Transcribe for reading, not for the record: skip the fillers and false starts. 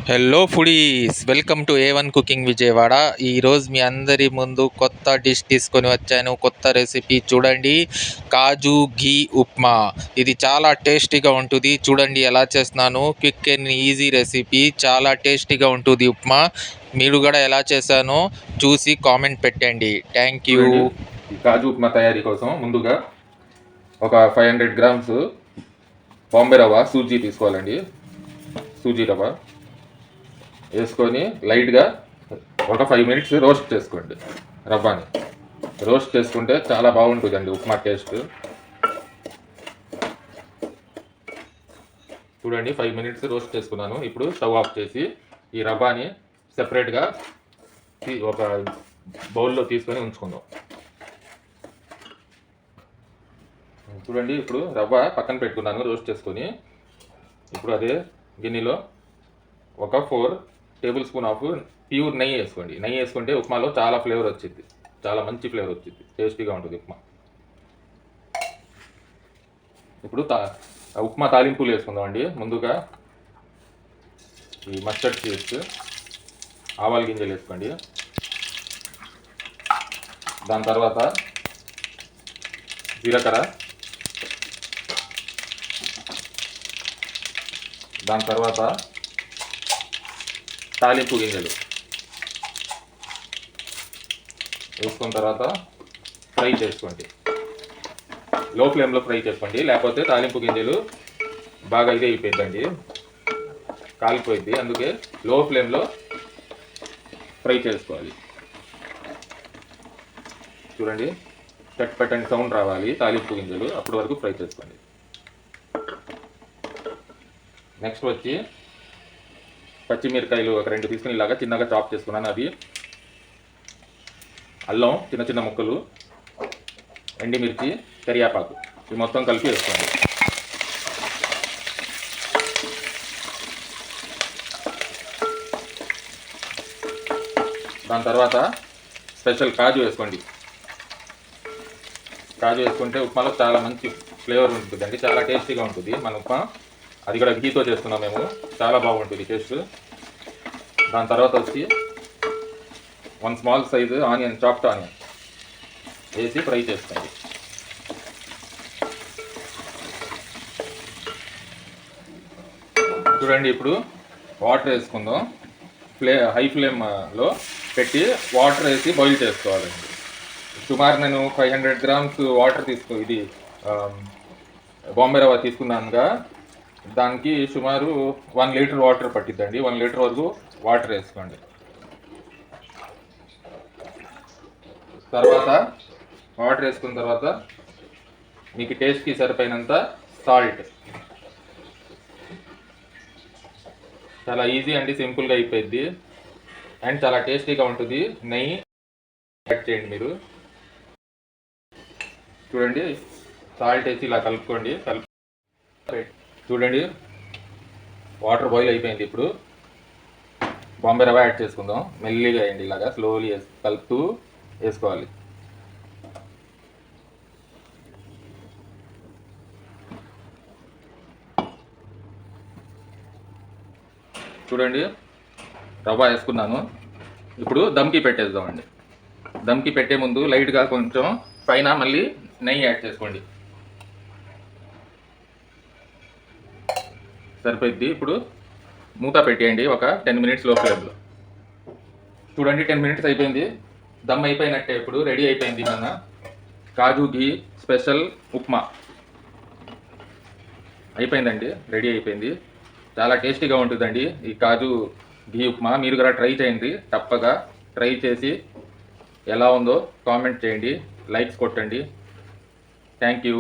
Hello foodies, welcome to A1 cooking Vijayawada. ఈరోజు మీ అందరి ముందు కొత్త డిష్ తీసుకొని వచ్చాను. కొత్త రెసిపీ చూడండి, కాజు ఘీ ఉప్మా. ఇది చాలా టేస్టీగా ఉంటుంది. చూడండి ఎలా చేస్తున్నాను. క్విక్ అండ్ ఈజీ రెసిపీ, చాలా టేస్టీగా ఉంటుంది ఉప్మా. మీరు కూడా ఎలా చేశానో చూసి కామెంట్ పెట్టండి. Thank you. చూడండి, ఈ కాజు ఉప్మా తయారీ కోసం ముందుగా ఒక 500 గ్రామ్స్ బాంబే రవ్వ సూజీ తీసుకోవాలండి. సూజీ రవ్వ వేసుకొని లైట్గా ఒక 5 మినిట్స్ రోస్ట్ చేసుకోండి. రవ్వని రోస్ట్ చేసుకుంటే చాలా బాగుంటుందండి ఉప్మా టేస్ట్. చూడండి, 5 మినిట్స్ రోస్ట్ చేసుకున్నాను. ఇప్పుడు స్టవ్ ఆఫ్ చేసి ఈ రవ్వని సెపరేట్గా ఒక బౌల్లో తీసుకొని ఉంచుకుందాం. చూడండి, ఇప్పుడు రవ్వ పక్కన పెట్టుకున్నాను రోస్ట్ చేసుకొని. ఇప్పుడు అదే గిన్నెలో ఒక 4 టేబుల్ స్పూన్ ఆఫ్ ప్యూర్ నెయ్యి వేసుకోండి. నెయ్యి వేసుకుంటే ఉప్మాలో చాలా ఫ్లేవర్ వచ్చింది, చాలా మంచి ఫ్లేవర్ వచ్చింది, టేస్టీగా ఉంటుంది ఉప్మా. ఇప్పుడు ఉప్మా తాలింపులు వేసుకుందాం అండి. ముందుగా ఈ మస్టర్డ్ సీడ్స్, ఆవాల గింజలు వేసుకోండి. దాని తర్వాత జీలకర్ర, దాని తర్వాత తాలింపు గింజలు వేసుకున్న తర్వాత ఫ్రై చేసుకోండి. లో ఫ్లేమ్లో ఫ్రై చేసుకోండి, లేకపోతే తాలింపు గింజలు బాగా ఇది అయిపోయిందండి, కాలిపోయింది. అందుకే లో ఫ్లేమ్లో ఫ్రై చేసుకోవాలి. చూడండి, చట్ పట్టని సౌండ్ రావాలి తాలింపు గింజలు, అప్పటి వరకు ఫ్రై చేసుకోండి. నెక్స్ట్ వచ్చి పచ్చిమిరకాయలు ఒక 2 తీసుకుని ఇలాగా చిన్నగా చాప్ చేసుకున్నాను. అది అల్లం చిన్న చిన్న ముక్కలు, ఎండిమిర్చి, కరివేపాకు, ఇవి మొత్తం కలిపి వేసుకోండి. దాని తర్వాత స్పెషల్ కాజు వేసుకోండి. కాజు వేసుకుంటే ఉప్మాలో చాలా మంచి ఫ్లేవర్ ఉంటుందండి, చాలా టేస్టీగా ఉంటుంది మన ఉప్మా. అది కూడా ఘీతో చేస్తున్నాం మేము, చాలా బాగుంటుంది టేస్ట్. దాని తర్వాత వచ్చి 1 small size onion, chopped onion వేసి ఫ్రై చేసుకోండి. చూడండి, ఇప్పుడు వాటర్ వేసుకుందాం. హై ఫ్లేమ్లో పెట్టి వాటర్ వేసి బాయిల్ చేసుకోవాలండి. సుమారు నేను 500 గ్రామ్స్ వాటర్ ఇది బాంబే రవ్వ తీసుకున్నానుగా, దానికి సుమారు 1 లీటర్ వాటర్ పట్టిద్దండి. 1 లీటర్ వరకు వాటర్ వేసుకోండి. తర్వాత వాటర్ వేసుకున్న తర్వాత మీకు టేస్ట్కి సరిపోయినంత సాల్ట్. చాలా ఈజీ అండి, సింపుల్గా అయిపోయింది అండ్ చాలా టేస్టీగా ఉంటుంది. నెయ్యి యాడ్ చేయండి మీరు. చూడండి, సాల్ట్ వేసి ఇలా కలుపుకోండి. చూడండి, వాటర్ బాయిల్ అయిపోయింది. ఇప్పుడు బాంబే రవ్వ యాడ్ చేసుకుందాం. మెల్లిగా వేయండి, ఇలాగా స్లోలీ కలుపుతూ వేసుకోవాలి. చూడండి, రవ్వ వేసుకున్నాను. ఇప్పుడు దమ్కి పెట్టేద్దామండి. దమ్కి పెట్టే ముందు లైట్గా కొంచెం పైన మళ్ళీ నెయ్యి యాడ్ చేసుకోండి, సరిపోద్ది. ఇప్పుడు మూత పెట్టేయండి ఒక 10 మినిట్స్ లో ఫ్లేమ్లో. చూడండి, 10 మినిట్స్ అయిపోయింది, దమ్ అయిపోయినట్టే. ఇప్పుడు రెడీ అయిపోయింది మన కాజు ఘీ స్పెషల్ ఉప్మా. అయిపోయిందండి, రెడీ అయిపోయింది. చాలా టేస్టీగా ఉంటుందండి ఈ కాజు ఘీ ఉప్మా. మీరు కూడా ట్రై చేయండి, తప్పగా ట్రై చేసి ఎలా ఉందో కామెంట్ చేయండి, లైక్స్ కొట్టండి. Thank you.